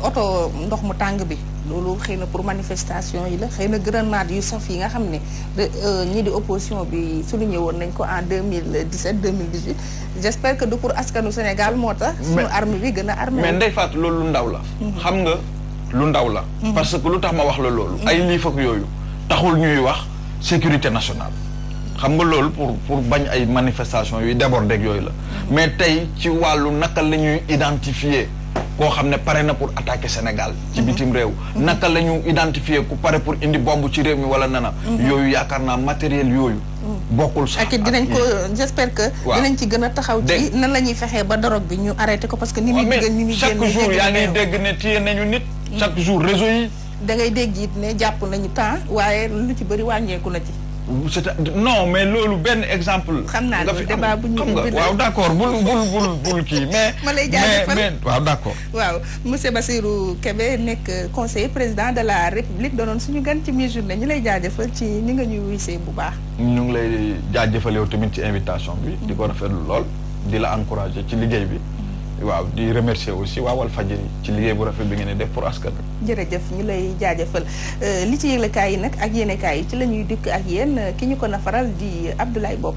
oto ndox mu tàng bi loolu xëy na pour manifestation yi la xëy na grenade yu saf yi nga xam ne ñii di opposition bi souligné woon nañ ko en 2017 2018 j'espère que du pour askanu Sénégal moo tax. suñu armée bi gën a armé. mais Ndeye Fatou loolu lu ndaw la. xam nga lu ndaw la. parce que lu tax ma wax la loolu. ay liif ak yooyu taxul ñuy wax sécurité nationale. xam nga loolu pour bañ ay manifestation yuy déborder ak yooyu la. mais tey ci wàllu naka la ñuy identifier. koo xam ne pare na pour attaquer Sénégal ci bitim réew naka la ñu identifier ku pare pour indi bombe ci réew mi wala nana yooyu yaakaar naa matériel yooyu bokkul sax ak dinañ ko j'espère que dinañ ci gën a taxaw ci nan la ñuy fexee ba drogue bi ñu arrêté ko parce que ni muy digal ni muy génn chaque jour yaa ngi dégg ne téye nañu nit chaque jour réseau yi da ngay dégg it ne jàpp nañu temps waaye lu ci bëri wàññeeku na ci non mais loolu benn exemple. xam naa loolu débat bu ñu waaw d'accord bul kii mais. ma lay jaajëfal mais waaw d'accord. waaw monsieur Bassirou Kébé nekk conseiller président de la République doonoon suñu gan ci mi-journée ñu lay jaajëfal ci ni nga ñuy wuysee bu baax. ñu ngi lay jaajëfal yow tamit ci invitation bi. di ko rafetlu lool di la encourager ci liggéey bi. waaw di remercier aussi waa Walfadjri ci liggéey bu rafet bi ngeen di def pour askan wi. jërëjëf ñu lay jaajëfal li ci yëglekaay yi nag ak yéenekaay yi ci la ñuy dikk ak yéen ki ñu ko nafaral di Abdoulaye Bob.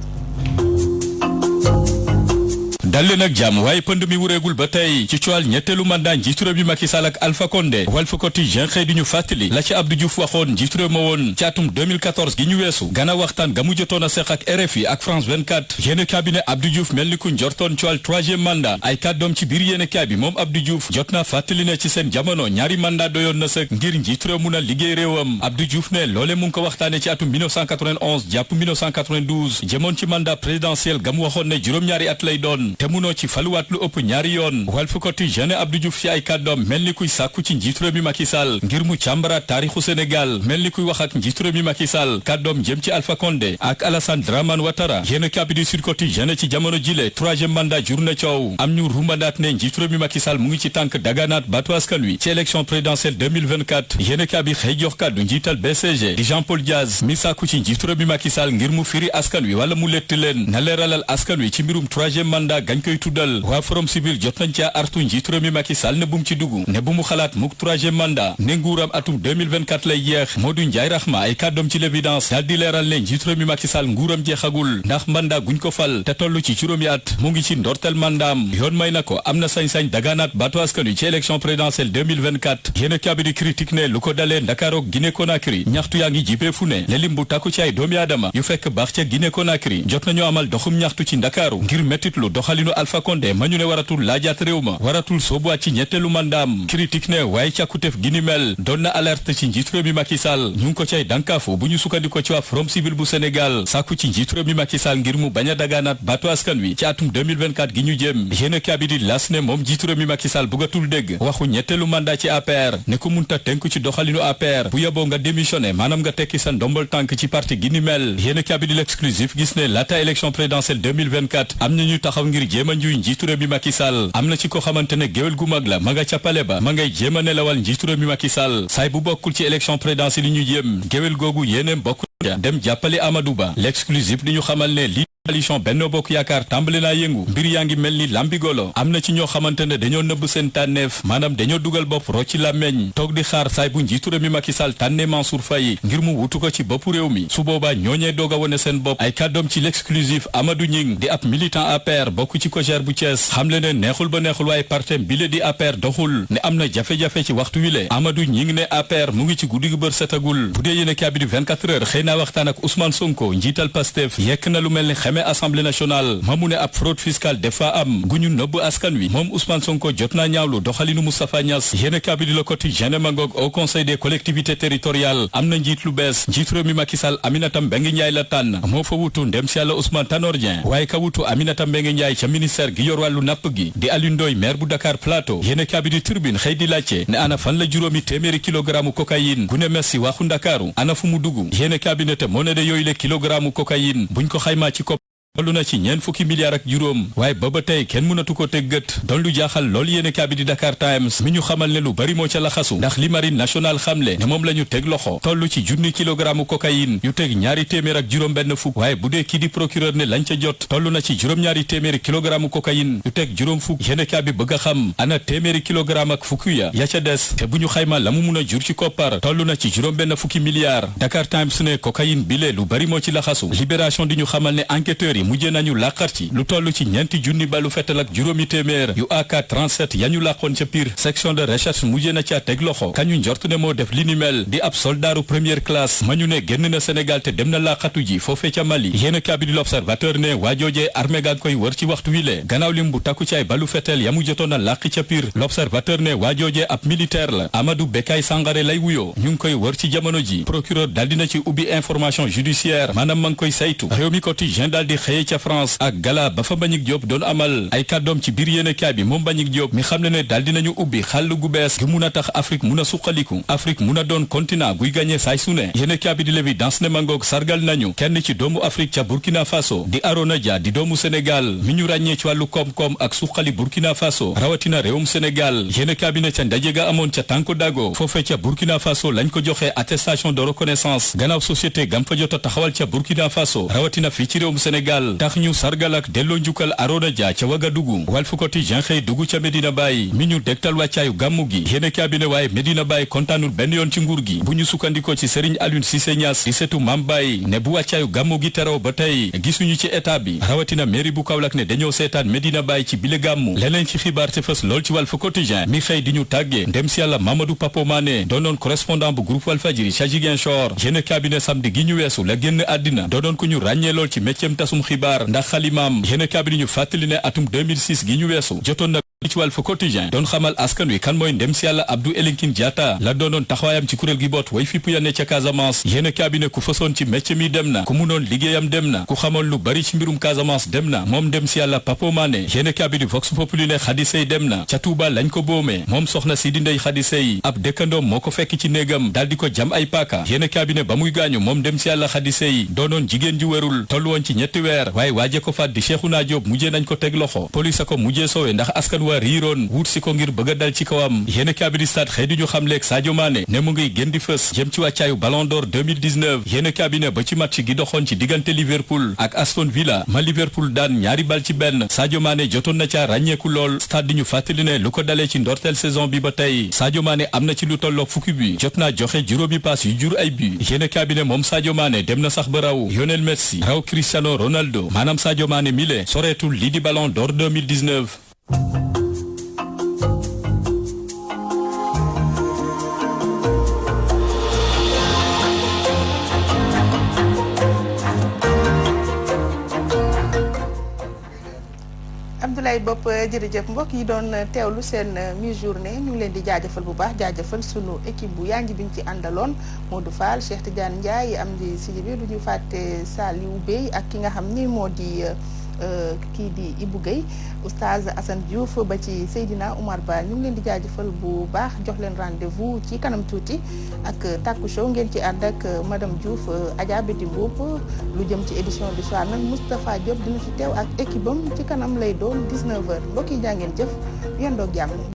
dal leen ak jàmm waaye pënd mi wureegul ba tey ci coowal ñetteelu mandat njiitu réew mi Macky Sall ak Alpha Condé Walf Quotidien xëy di ñu fàttali la ci Abdou Diouf waxoon njiitu réew ma woon ci atum 2014 gi ñu weesu gana waxtaan ga mu jotoon a seq ak RFI ak France 24 yéene cabinet Abdou Diouf mel ni ku njortoon coowal troisième mandat ay kàddoom ci biir yéene kaa bi moom Abdou Diouf jot na fàttali ne ci seen jamono ñaari mandat doyoon na sëkk ngir njiitu réew mun a liggéey réewam Abdou Diouf ne loole mu ngi ko waxtaane ci atum 1991 jàpp 1992 jëmoon ci mandat présidentiel ga mu waxoon ne juróom-ñaari at lay doon te munoo ci faluwaat lu ëpp ñaari yoon Walf Quotidien Abdou Diouf ci ay kàddoom mel ni kuy sàkku ci njiitu réew mi Macky Sall ngir mu càmbaraat taarixu Sénégal mel ni kuy wax ak njiitu réew mi Macky Sall kàddoom jëm ci Alpha Condé ak Alassane Dramane Ouattara yéen kabi di Sud Quotidien ci jamono jile troisième mandat jur na coow am ñu rumbandaat ne njiitu réew mi Macky Sall mu ngi ci tànk daganaat baatu askan wi ci élection présidentielle 2024 yéen kabi xëy jox kàddu njiital BCG di Jean-Paul Diaz mi sàkku ci njiitu réew mi Macky Sall ngir mu firi askan wi wala mu lett leen na leeralal askan wi ci mbirum troisième mandat gañ koy tuddal waa Forum Civil jot nañ ca artu njiitu réew mi Macky Sall ne bu mu ci dugg ne bu mu xalaat mukk troisième mandat ne nguuram atum 2024 lay jeex Modou Ndiaye Rahma ay kàddoom ci l'évidence daal di leeral ne njiitu réew mi Macky Sall nguuram jeexagul ndax mandat guñ ko fal te toll ci juróomi at mu ngi ci ndortel mandaam yoon may na ko am na sañ-sañ dagaanaat baatu askan wi ci élection présidentielle 2024 yéen kabi di critique ne lu ko dalee Ndakaaru ak Guinée Conakry ñaxtu yaa ngi jibee fu ne ne lim bu takku ci ay doomi aadama yu fekk baax ca Guinée Conakry jot nañu amal doxum ñaxtu ci Ndakaaru ngir mettitlu doxalinu Alpha Condé ma ñu ne waratul laajaat réew ma waratul soobuwaat ci ñetteelu mandaam critique ne waaye càkkutef gi ni mel doon na alerte ci njiitu réew mi Macky Sall ñu ngi ko cay dànkaafu bu ñu sukkandiko ci waa Forum Civil bu Sénégal sàkku ci njiitu réew mi Macky Sall ngir mu bañ a dagaanaat baatu askan wi ci atum 2024 gi ñu jëm yéen kabi di las ne moom njiitu réew mi Macky Sall bëggatul dégg waxu ñetteelu mandat ci APR ne ko munta tënk ci doxalinu APR bu yeboo nga démissionné maanaam nga tekki sa ndombal tànk ci parti gi ni mel yéen kabi di l'exclusif gis ne laata élection présidentielle 2024 am na ñu taxaw ngir jéem a njuy njiitu réew mi Macky Sall am na ci ko xamante ne géwél gu mag la ma nga capale ba ma ngay jéem a nelawal njiitu réew mi Macky Sall saay bu bokkul ci élection présidentielle yi ñu jëm géwél googu yéeneem bokk dem jàppale Amadou Ba l'exclusif di ñu xamal ne li coalition Benno Bokk Yaakaar tàmbali naa yëngu mbir yaa ngi mel ni lambigolo am na ci ñoo xamante ne dañoo nëbb seen tànneef maanaam dañoo dugal bopp rocci làmmeñ toog di xaar saay bu njiitu réew mi Macky Sall tànne Mansour Faye ngir mu wutu ko ci boppu réew mi su boobaa ñooñee doog a wone seen bopp ay kàddoom ci l'exclusif Amadou Ñing di ab militant APR bokk ci COJER bu Thiès xam le ne neexul ba neexul waaye partem bile di APR doxul ne am na jafe-jafe ci waxtu wile Amadou Ñing ne APR mu ngi ci guddi gu bër setagul bu dee yéene kabi di 24 heures xëy naa waxtaan ak Ousmane Sonko njiital Pastef yekk na lu mel ni xeme assemblée nationale ma mu ne ab fraude fiscale dafa am gu ñu nëbb askan wi moom Ousmane Sonko jot naa ñaawlu doxalinu Moustapha Niass yéene kabi di Le Quotidien mangoog au conseil des collectivités territoriales am na njiit lu bees njiit réew mi Macky Sall Aminata Mbengue Ndiaye la tànn moo fa wutu ndem si yàlla Ousmane Tanor Dieng waaye ka wutu Aminata Mbengue Ndiaye ca ministère gi yor wàllu napp gi di Alioune Ndoye maire bu Dakar Plateau yéene kabi di Tribune xëy di laajte ne ana fan la juróomi téeméeri kilogramme cocaïne gu ne merci waxu Ndakaaru ana fu mu dugg yéene kabi ne te moo ne de yooyu le kilogramme cocaïne buñ ko xaymaa ci tollu na ci ñeent fukki milliards ak juróom waaye ba tey kenn mënatu ko teg gët doon lu jaaxal loolu yéene kaa bi di Dakar Times mi ñu xamal ne lu bari moo ca laxasu ndax li marine nationale xamle ne moom la ñu teg loxo toll ci junni kilogramme cocaïne yu teg ñaari téeméer ak juróom benn fukk waaye bu dee kii di procureur ne lañ ca jot toll na ci juróom-ñaari téeméeri kilogramme cocaïne yu teg juróom fukk yéene kaa bi bëgg a xam ana téeméeri kilogramme ak fukk ya ca des te bu ñu xayma la mu mun a jur ci koppar toll na ci juróom benn fukki milliards Dakar Times ne cocaïne bile lu bari moo ci laxasu libération di ñu xamal ne enquêteurs yi mujjee nañu làqar ci lu toll ci ñeenti junni balu fetal ak juróomi téeméer yu AK-37 yañu làqoon ca Pire section de recherche mujjee na ca teg loxo kañu njort ne moo def li ni mel di ab soldaaru première classe ma ñu ne génn na Sénégal te dem na làqatu ji foofee ca Mali yéen kaa bi di l'Observateur ne waajoojee armée gaa ngi koy wër ci waxtu wi le gannaaw lim bu takku ci ay balu fetal yamu jotoon a làqi ca Pire l'Observateur ne waajoojee ab militaire la Amadou Bekay Sangaré lay wuyoo ñu ngi koy wër ci jamono ji procureur daal dina ci ubbi information judiciaire maanaam ma ngi koy saytu réew mi quotidien daal di xëyee ca France ak gala ba fa Mbagnick Diop doon amal ay kàddoom ci biir yéenekaay bi moom Mbagnick Diop mi xam ne daal dinañu ubbi xàll gu bees gi mun a tax Afrique mun a suqaliku Afrique mun a doon continent guy gagné saay su ne yéenekaay bi di l'évidence ne mangoog sargal nañu kenn ci doomu Afrique ca Burkina Faso di Arona Dia di doomu Sénégal mi ñu ràññee ci wàllu koom-koom ak suqali Burkina Faso rawatina réewum Sénégal yéenekaay bi ne ca ndaje ga amoon ca Tanko Dago foofee ca Burkina Faso lañ ko joxe attestation de reconnaissance gannaaw société gam fa jot a taxawal ca Burkina Faso rawatina fii ci réewum Sénégal tax ñu sargal ak delloo njukkal Arona Dia ca Ouagadougou Walf Quotidien xëy dugg ca Medina Baye mi ñu dégtal wàccaayu gàmmu gi yéene kaabine waaye Medina Baye kontaanul benn yoon ci nguur gi bu ñu sukkandikoo ci Serigne Alioune Cissé Niass di setu Mam Baye ne bu wàccaayu gàmmu gi teroo ba tey gisuñu ci état bi rawatina mairie bu Kaolack ne dañoo seetaan Medina Baye ci bile gàmmu leneen ci xibaar te fës lool ci Walf Quotidien mi xëy di ñu tàggee ndem si yàlla Mamadou Papo Mané doonoon correspondant bu groupe Walfadjri ca Ziguinchor yéene kaabine samedi gi ñu weesu la génn àddina doonoon ko ñu ràññee lool ci métier tasum xibaar ndax xalimaam yéene kaabine ñu fàttali ne atum 2006 gi ñu weesu jotoon na ci Walf Quotidien doon xamal askan wi kan mooy ndem si yàlla Abdou Elinkine Diatta la doonoon taxawaayam ci kuréel gi boot way fipp ya ne ca Casamance yéene kaabine ku fasoon ci métier mi dem na ku munoon liggéeyam dem na ku xamoon lu bari ci mbirum Casamance dem na moom ndem si yàlla Papo Mané yéene kaabine Vox Populi ne Khady Seye dem na ca Touba lañ ko boomee moom soxna Sidi Ndeye Khady Seye ab dëkkandoom moo ko fekk ci néegam daal di ko jam ay paaka yéene kaabine ba muy gaañu moom dem si yàlla Khady Seye doonoon jigéen ju wérul tollu woon ci ñetti weer waaye waaje ko faat di Cheikhouna Diop mujjee nañ ko teg loxo police ko mujjee sowe ndax askan waa riiroon wut si ko ngir bëgg a dal ci kawam yéene kaabine stade xëy di ñu xamleeg Sadio Mané ne mu ngi gën di fës jëm ci wàccaayu Ballon d'Or 2019 yéene kaabine ba ci match gi doxoon ci diggante Liverpool ak Aston Villa ma Liverpool daan ñaari bal ci benn Sadio Mané jotoon na ca ràññeeku lool stade di ñu fàttali ne lu ko dalee ci ndorteel saison bi ba tey Sadio Mané am na ci lu tolloog fukki bi jot naa joxe juróomi paas yu jur ay bi yéene kaabine moom Sadio Mané dem na sax ba raw Lionel Messi raw Cristiano Ronaldo maanaam Sadio Mané mile soreetul lii di Ballon d'Or 2019 Abdoulaye Bopp jërëjëf mbokk yi doon teewlu seen mi-journée ñu ngi leen di jaajëfal bu baax jaajëfal sunu équipe bu yaa ngi biñ ci àndaloon Modou Fall Cheikh Tidiane Ndiaye am di Sidibé du ñu fàtte Saliou Bey ak ki nga xam ni moo di kii di Ibou Guèye Oustaz Assane Diouf ba ci Seydina Oumar Ba ñu ngi leen di jaajëfal bu baax jox leen rendez-vous ci kanam tuuti ak Taku Show ngeen ci ànd ak madame Diouf Adja Betty Mboup lu jëm ci édition du soir nag Moustapha Diop dina fi teew ak équipe am ci kanam lay doon 19h mbokk yi jaa ngeen jëf yendoog jàmm